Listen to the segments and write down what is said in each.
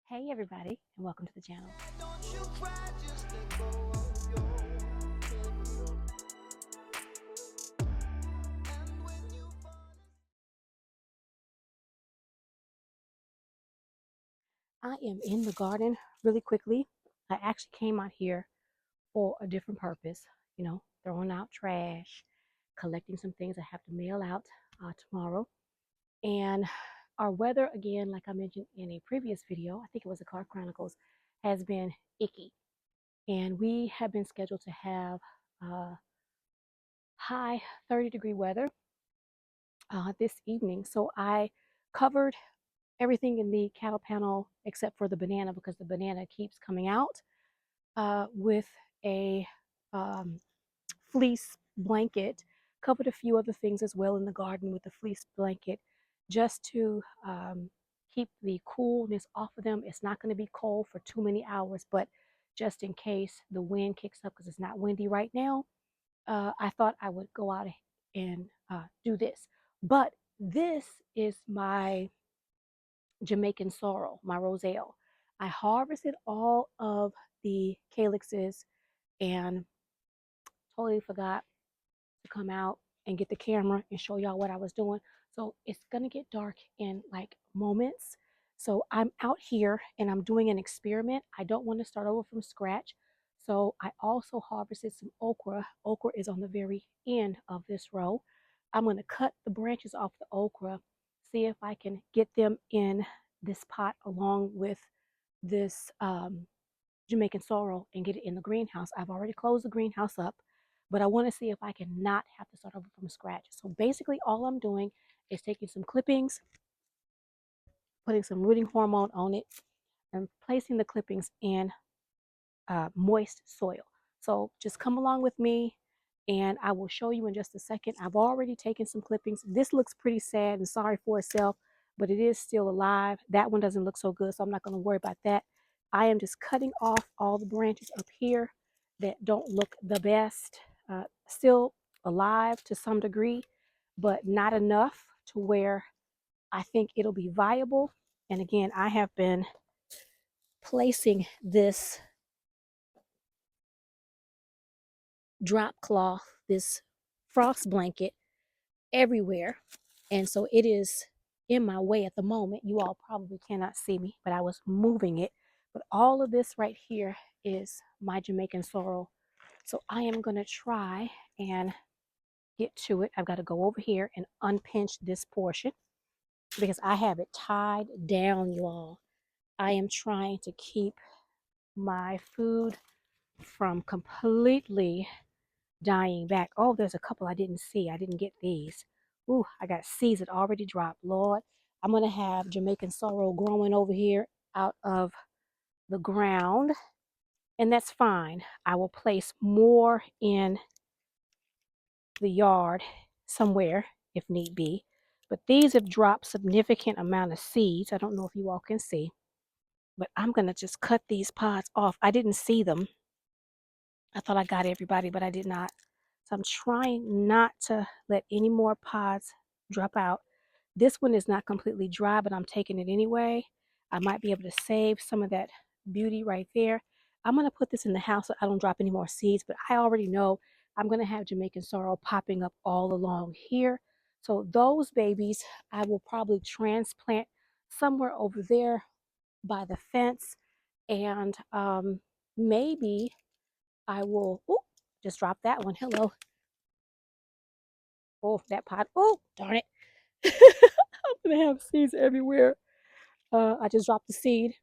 Hey everybody, and welcome to the channel. I am in the garden really quickly. I actually came out here for a different purpose, throwing out trash, collecting some things I have to mail out tomorrow. And our weather, again, like I mentioned in a previous video, I think it was the Car Chronicles, has been icky. And we have been scheduled to have high 30-degree weather this evening. So I covered everything in the cattle panel except for the banana because the banana keeps coming out with a um, fleece blanket. Covered a few other things as well in the garden with the fleece blanket just to keep the coolness off of them. It's not going to be cold for too many hours, but just in case the wind kicks up because it's not windy right now, I thought I would go out and do this. But this is my Jamaican sorrel, my Roselle. I harvested all of the calyxes and totally forgot to come out and get the camera and show y'all what I was doing. So it's gonna get dark in like moments. So I'm out here and I'm doing an experiment. I don't want to start over from scratch. So I also harvested some okra. Okra is on the very end of this row. I'm going to cut the branches off the okra, see if I can get them in this pot along with this Jamaican sorrel and get it in the greenhouse. I've already closed the greenhouse up, but I want to see if I can not have to start over from scratch. So basically all I'm doing is taking some clippings, putting some rooting hormone on it, and placing the clippings in moist soil. So just come along with me and I will show you in just a second. I've already taken some clippings. This looks pretty sad and sorry for itself, but it is still alive. That one doesn't look so good, so I'm not going to worry about that. I am just cutting off all the branches up here that don't look the best. Still alive to some degree, but not enough to where I think it'll be viable. And again, I have been placing this drop cloth, this frost blanket everywhere. And so it is in my way at the moment. You all probably cannot see me, but I was moving it. But all of this right here is my Jamaican sorrel. So I am going to try and get to it. I've got to go over here and unpinch this portion because I have it tied down, you all. I am trying to keep my food from completely dying back. Oh, there's a couple I didn't see. I didn't get these. Ooh, I got seeds that already dropped. Lord, I'm going to have Jamaican sorrel growing over here out of the ground, and that's fine. I will place more in the yard somewhere if need be. But these have dropped significant amount of seeds. I don't know if you all can see, but I'm going to just cut these pods off. I didn't see them. I thought I got everybody, but I did not. So I'm trying not to let any more pods drop out. This one is not completely dry, but I'm taking it anyway. I might be able to save some of that beauty right there. I'm going to put this in the house so I don't drop any more seeds, but I already know I'm going to have Jamaican sorrel popping up all along here. So those babies, I will probably transplant somewhere over there by the fence. And maybe I will, oh, just drop that one. Hello. Oh, that pot. Oh, darn it. I'm going to have seeds everywhere. I just dropped the seed.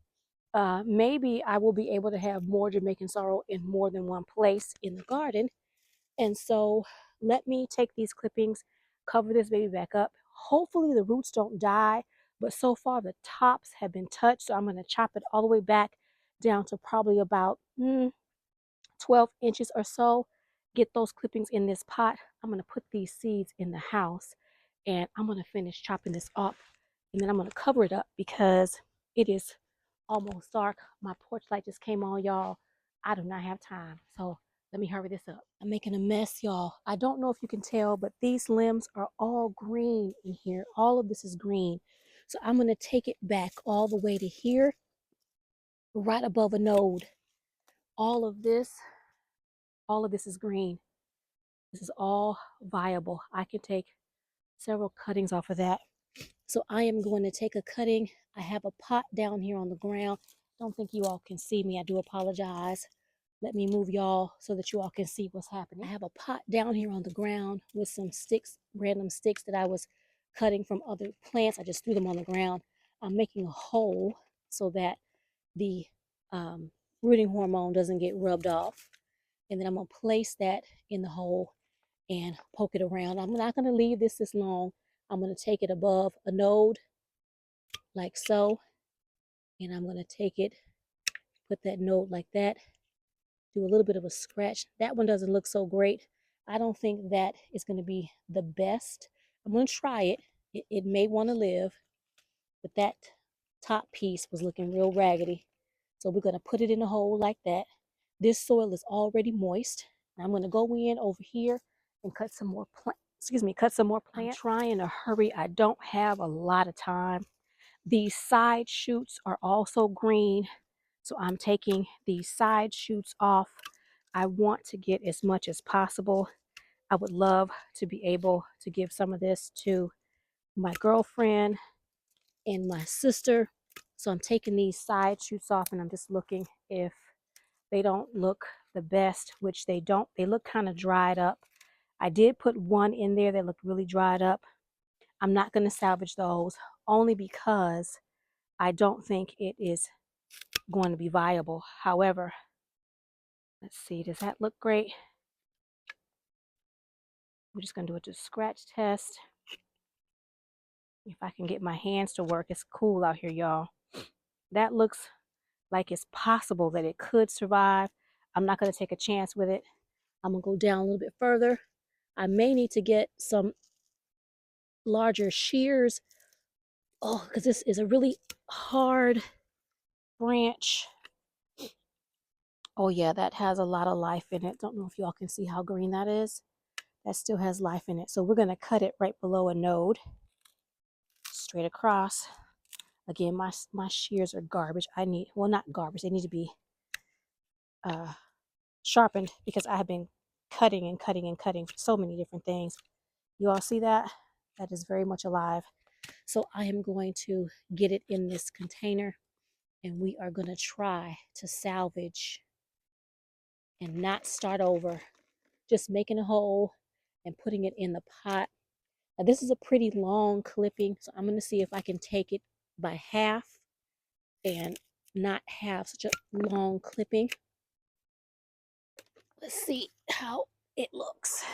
Maybe I will be able to have more Jamaican sorrel in more than one place in the garden. And so let me take these clippings, cover this baby back up. Hopefully the roots don't die, but so far the tops have been touched. So I'm going to chop it all the way back down to probably about 12 inches or so. Get those clippings in this pot. I'm going to put these seeds in the house and I'm going to finish chopping this up, and then I'm going to cover it up because it is almost dark. My porch light just came on, y'all. I do not have time. So let me hurry this up. I'm making a mess, y'all. I don't know if you can tell, but these limbs are all green in here. All of this is green. So I'm going to take it back all the way to here right above a node. All of this is green. This is all viable. I can take several cuttings off of that. So I am going to take a cutting. I have a pot down here on the ground. Don't think you all can see me. I do apologize. Let me move y'all so that you all can see what's happening. I have a pot down here on the ground with some sticks, random sticks that I was cutting from other plants. I just threw them on the ground. I'm making a hole so that the rooting hormone doesn't get rubbed off. And then I'm going to place that in the hole and poke it around. I'm not going to leave this long. I'm going to take it above a node like so. And I'm going to take it, put that node like that, do a little bit of a scratch. That one doesn't look so great. I don't think that is going to be the best. I'm going to try it. It may want to live, but that top piece was looking real raggedy. So we're going to put it in a hole like that. This soil is already moist. I'm going to go in over here and cut some more plants. I'm trying to hurry. I don't have a lot of time. These side shoots are also green, so I'm taking these side shoots off. I want to get as much as possible. I would love to be able to give some of this to my girlfriend and my sister. So I'm taking these side shoots off and I'm just looking if they don't look the best, which they don't. They look kind of dried up. I did put one in there that looked really dried up. I'm not going to salvage those only because I don't think it is going to be viable. However, let's see, does that look great? We're just going to do a scratch test. If I can get my hands to work, it's cool out here, y'all. That looks like it's possible that it could survive. I'm not going to take a chance with it. I'm going to go down a little bit further. I may need to get some larger shears. Oh, because this is a really hard branch. Oh yeah, that has a lot of life in it. Don't know if y'all can see how green that is. That still has life in it. So we're going to cut it right below a node, straight across. Again, my shears are garbage. Well, not garbage. They need to be sharpened because I have been cutting and cutting and cutting for so many different things. You all see that? That is very much alive. So I am going to get it in this container and we are going to try to salvage and not start over. Just making a hole and putting it in the pot. Now this is a pretty long clipping, so I'm going to see if I can take it by half and not have such a long clipping. Let's see how it looks.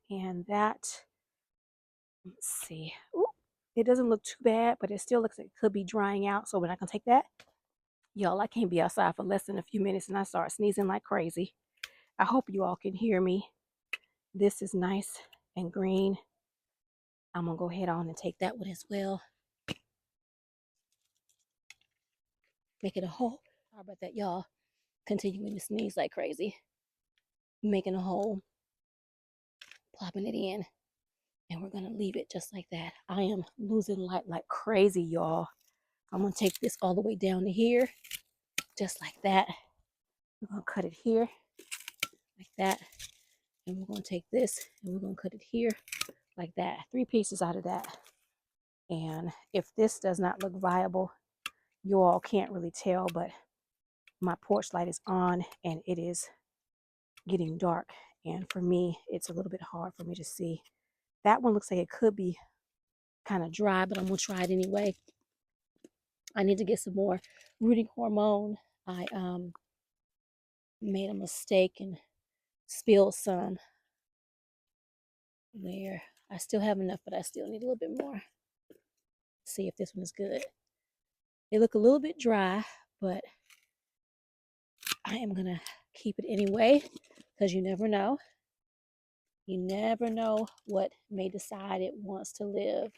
And that, let's see. Ooh, it doesn't look too bad, but it still looks like it could be drying out, so we're not going to take that. Y'all, I can't be outside for less than a few minutes and I start sneezing like crazy. I hope you all can hear me. This is nice and green. I'm going to go ahead on and take that one as well. Make it a hole. Sorry about that, y'all. Continuing to sneeze like crazy. Making a hole. Plopping it in. And we're going to leave it just like that. I am losing light like crazy, y'all. I'm going to take this all the way down to here. Just like that. We're going to cut it here. Like that. And we're going to take this and we're going to cut it here. Like that. 3 pieces out of that. And if this does not look viable, you all can't really tell, but my porch light is on and it is getting dark. And for me, it's a little bit hard for me to see. That one looks like it could be kind of dry, but I'm going to try it anyway. I need to get some more rooting hormone. I made a mistake and spilled some there. I still have enough, but I still need a little bit more. See if this one is good. They look a little bit dry, but I am going to keep it anyway because you never know. You never know what may decide it wants to live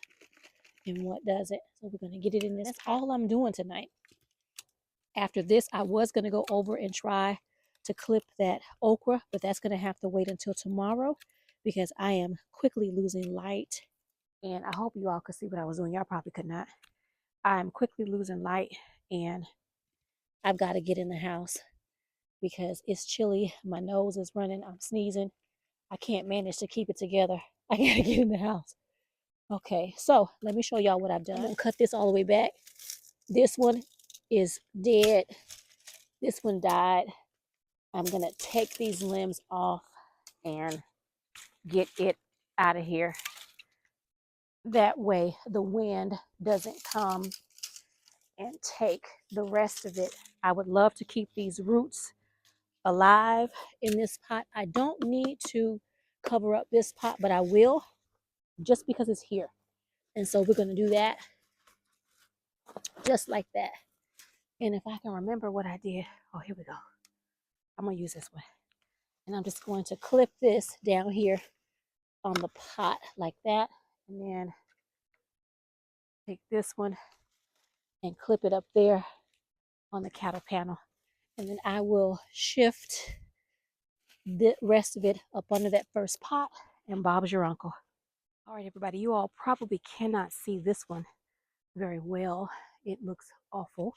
and what doesn't. So we're going to get it in this. That's all I'm doing tonight. After this, I was going to go over and try to clip that okra, but that's going to have to wait until tomorrow because I am quickly losing light. And I hope you all could see what I was doing. Y'all probably could not. I'm quickly losing light and I've got to get in the house because it's chilly. My nose is running. I'm sneezing. I can't manage to keep it together. I gotta get in the house. Okay, so let me show y'all what I've done. I'm gonna cut this all the way back. This one is dead. This one died. I'm gonna take these limbs off and get it out of here. That way the wind doesn't come and take the rest of it. I would love to keep these roots alive in this pot. I don't need to cover up this pot, but I will just because it's here. And so we're going to do that just like that. And if I can remember what I did, oh, here we go. I'm going to use this one. And I'm just going to clip this down here on the pot like that. And then take this one and clip it up there on the cattle panel. And then I will shift the rest of it up under that first pot, and Bob's your uncle. All right, everybody, you all probably cannot see this one very well. It looks awful.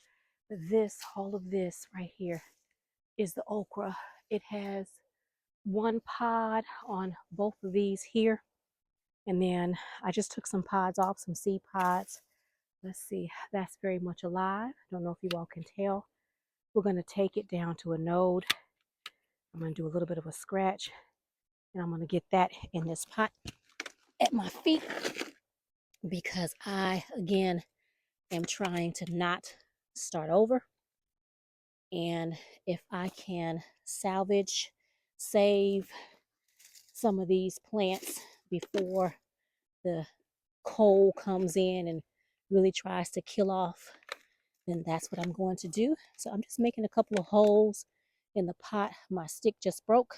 But this, all of this right here is the okra. It has one pod on both of these here. And then I just took some pods off, some seed pods. Let's see, that's very much alive. I don't know if you all can tell. We're going to take it down to a node. I'm going to do a little bit of a scratch. And I'm going to get that in this pot at my feet because I, again, am trying to not start over. And if I can salvage, save some of these plants before the cold comes in and really tries to kill off, then that's what I'm going to do. So I'm just making a couple of holes in the pot. My stick just broke.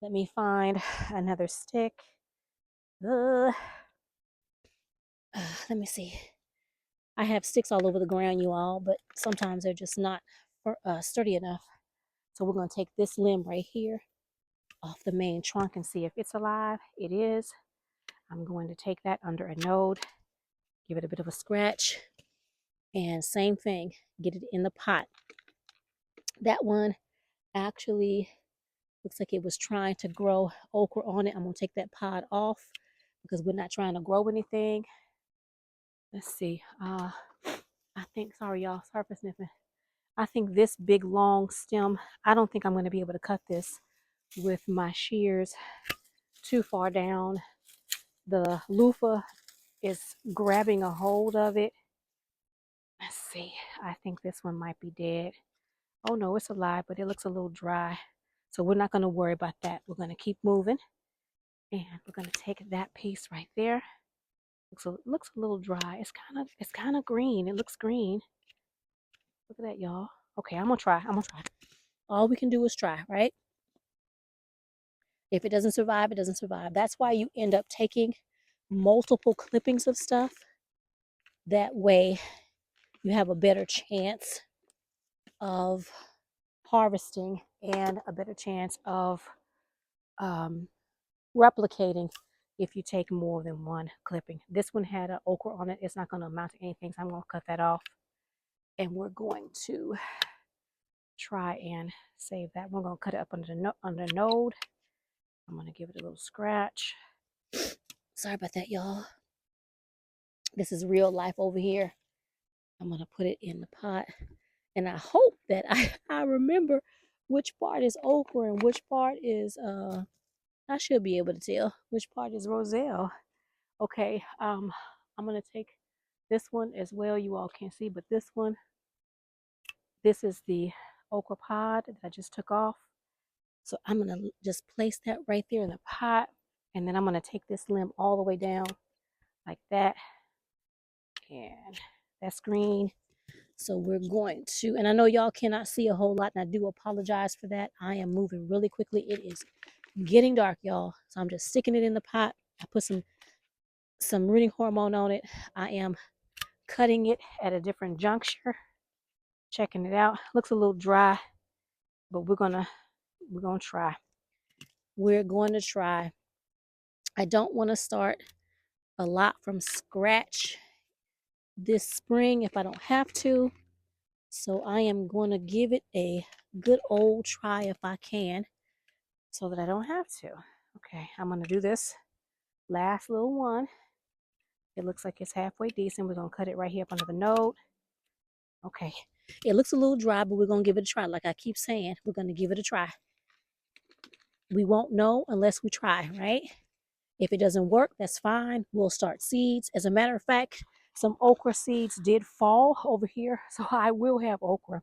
Let me find another stick. Let me see. I have sticks all over the ground, you all, but sometimes they're just not sturdy enough. So we're going to take this limb right here off the main trunk and see if it's alive. It is. I'm going to take that under a node, give it a bit of a scratch, and same thing, get it in the pot. That one actually looks like it was trying to grow okra on it. I'm going to take that pod off because we're not trying to grow anything. Let's see. I think, sorry y'all, sorry for sniffing. I think this big long stem, I don't think I'm going to be able to cut this with my shears too far down. The loofah is grabbing a hold of it. Let's see. I think this one might be dead. Oh no, it's alive, but it looks a little dry. So we're not going to worry about that. We're going to keep moving. And we're going to take that piece right there. Looks a little dry. It's kind of green. It looks green. Look at that, y'all. Okay, I'm gonna try. All we can do is try, right? If it doesn't survive, it doesn't survive. That's why you end up taking multiple clippings of stuff. That way you have a better chance of harvesting and a better chance of replicating if you take more than one clipping. This one had an okra on it. It's not going to amount to anything, so I'm going to cut that off. And we're going to try and save that. We're going to cut it up under node. I'm going to give it a little scratch. Sorry about that, y'all. This is real life over here. I'm going to put it in the pot. And I hope that I remember which part is okra and which part is, I should be able to tell which part is Roselle. Okay, I'm going to take this one as well. You all can't see, but this one, this is the okra pod that I just took off. So I'm going to just place that right there in the pot. And then I'm going to take this limb all the way down like that. And that's green. So we're going to, and I know y'all cannot see a whole lot, and I do apologize for that. I am moving really quickly. It is getting dark, y'all. So I'm just sticking it in the pot. I put some rooting hormone on it. I am cutting it at a different juncture. Checking it out. Looks a little dry, but we're gonna try. We're going to try. I don't want to start a lot from scratch this spring if I don't have to. So I am going to give it a good old try if I can, so that I don't have to. Okay, I'm going to do this last little one. It looks like it's halfway decent. We're going to cut it right here up under the node. Okay, it looks a little dry, but we're going to give it a try. Like I keep saying, we're going to give it a try. We won't know unless we try, right? If it doesn't work, that's fine. We'll start seeds. As a matter of fact, some okra seeds did fall over here, so I will have okra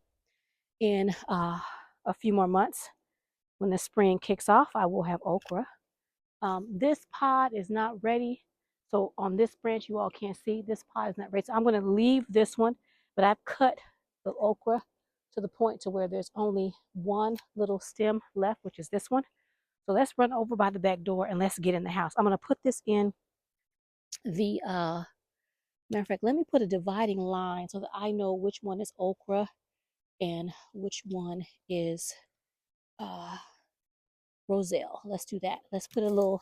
in a few more months. When the spring kicks off, I will have okra. This pod is not ready. So on this branch, you all can't see, this pod is not ready. So I'm going to leave this one, but I've cut the okra to the point to where there's only one little stem left, which is this one. So let's run over by the back door and let's get in the house. I'm going to put this in the, matter of fact, let me put a dividing line so that I know which one is okra and which one is Roselle. Let's do that. Let's put a little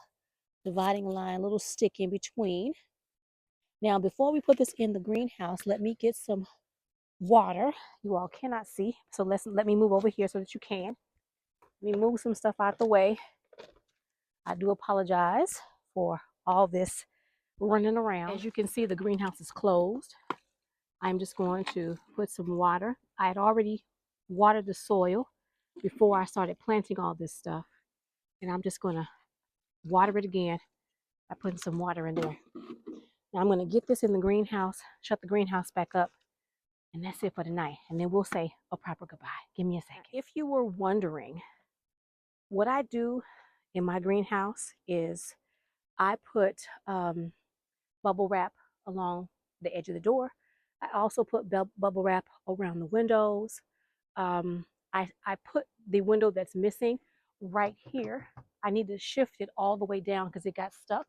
dividing line, a little stick in between. Now, before we put this in the greenhouse, let me get some water. You all cannot see, so let me move over here so that you can. Let me move some stuff out the way. I do apologize for all this running around. As you can see, the greenhouse is closed. I'm just going to put some water. I had already watered the soil before I started planting all this stuff, and I'm just going to water it again by putting some water in there. Now I'm going to get this in the greenhouse, shut the greenhouse back up, and that's it for tonight. And then we'll say a proper goodbye. Give me a second. If you were wondering, what I do in my greenhouse is I put bubble wrap along the edge of the door. I also put bubble wrap around the windows. I put the window that's missing right here. I need to shift it all the way down because it got stuck.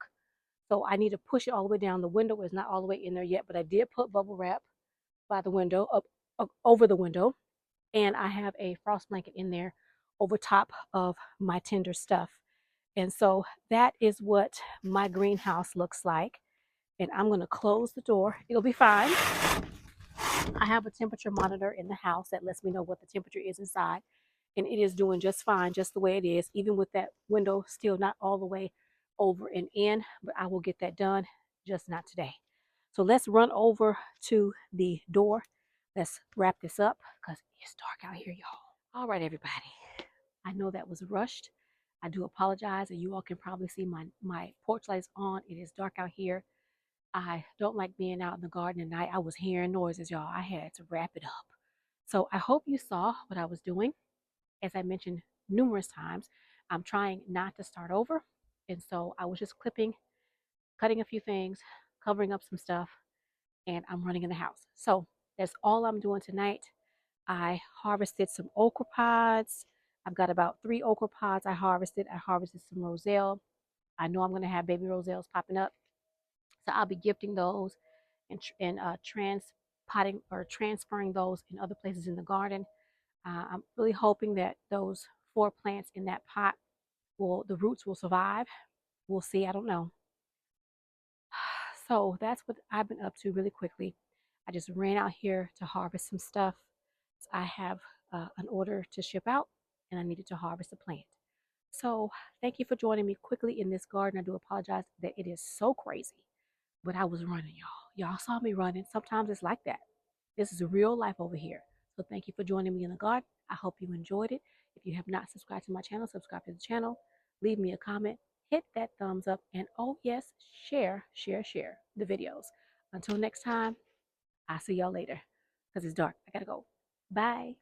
So I need to push it all the way down. The window is not all the way in there yet, but I did put bubble wrap by the window, up over the window. And I have a frost blanket in there over top of my tender stuff. And so that is what my greenhouse looks like. And I'm going to close the door. It'll be fine. I have a temperature monitor in the house that lets me know what the temperature is inside. And it is doing just fine, just the way it is, even with that window still not all the way over and in. But I will get that done, just not today. So let's run over to the door. Let's wrap this up because it's dark out here, y'all. All right, everybody. I know that was rushed. I do apologize, and you all can probably see my porch lights on. It is dark out here. I don't like being out in the garden at night. I was hearing noises, y'all. I had to wrap it up. So I hope you saw what I was doing. As I mentioned numerous times, I'm trying not to start over. And so I was just clipping, cutting a few things, covering up some stuff, and I'm running in the house. So that's all I'm doing tonight. I harvested some okra pods. I've got about 3 okra pods I harvested. I harvested some Roselle. I know I'm going to have baby Roselles popping up. So I'll be gifting those and transpotting or transferring those in other places in the garden. I'm really hoping that those 4 plants in that pot the roots will survive. We'll see. I don't know. So that's what I've been up to really quickly. I just ran out here to harvest some stuff. I have an order to ship out, and I needed to harvest a plant. So thank you for joining me quickly in this garden. I do apologize that it is so crazy, but I was running, y'all. Y'all saw me running. Sometimes it's like that. This is real life over here. So thank you for joining me in the garden. I hope you enjoyed it. If you have not subscribed to my channel, subscribe to the channel. Leave me a comment. Hit that thumbs up. And oh yes, share the videos. Until next time, I'll see y'all later because it's dark. I gotta go. Bye.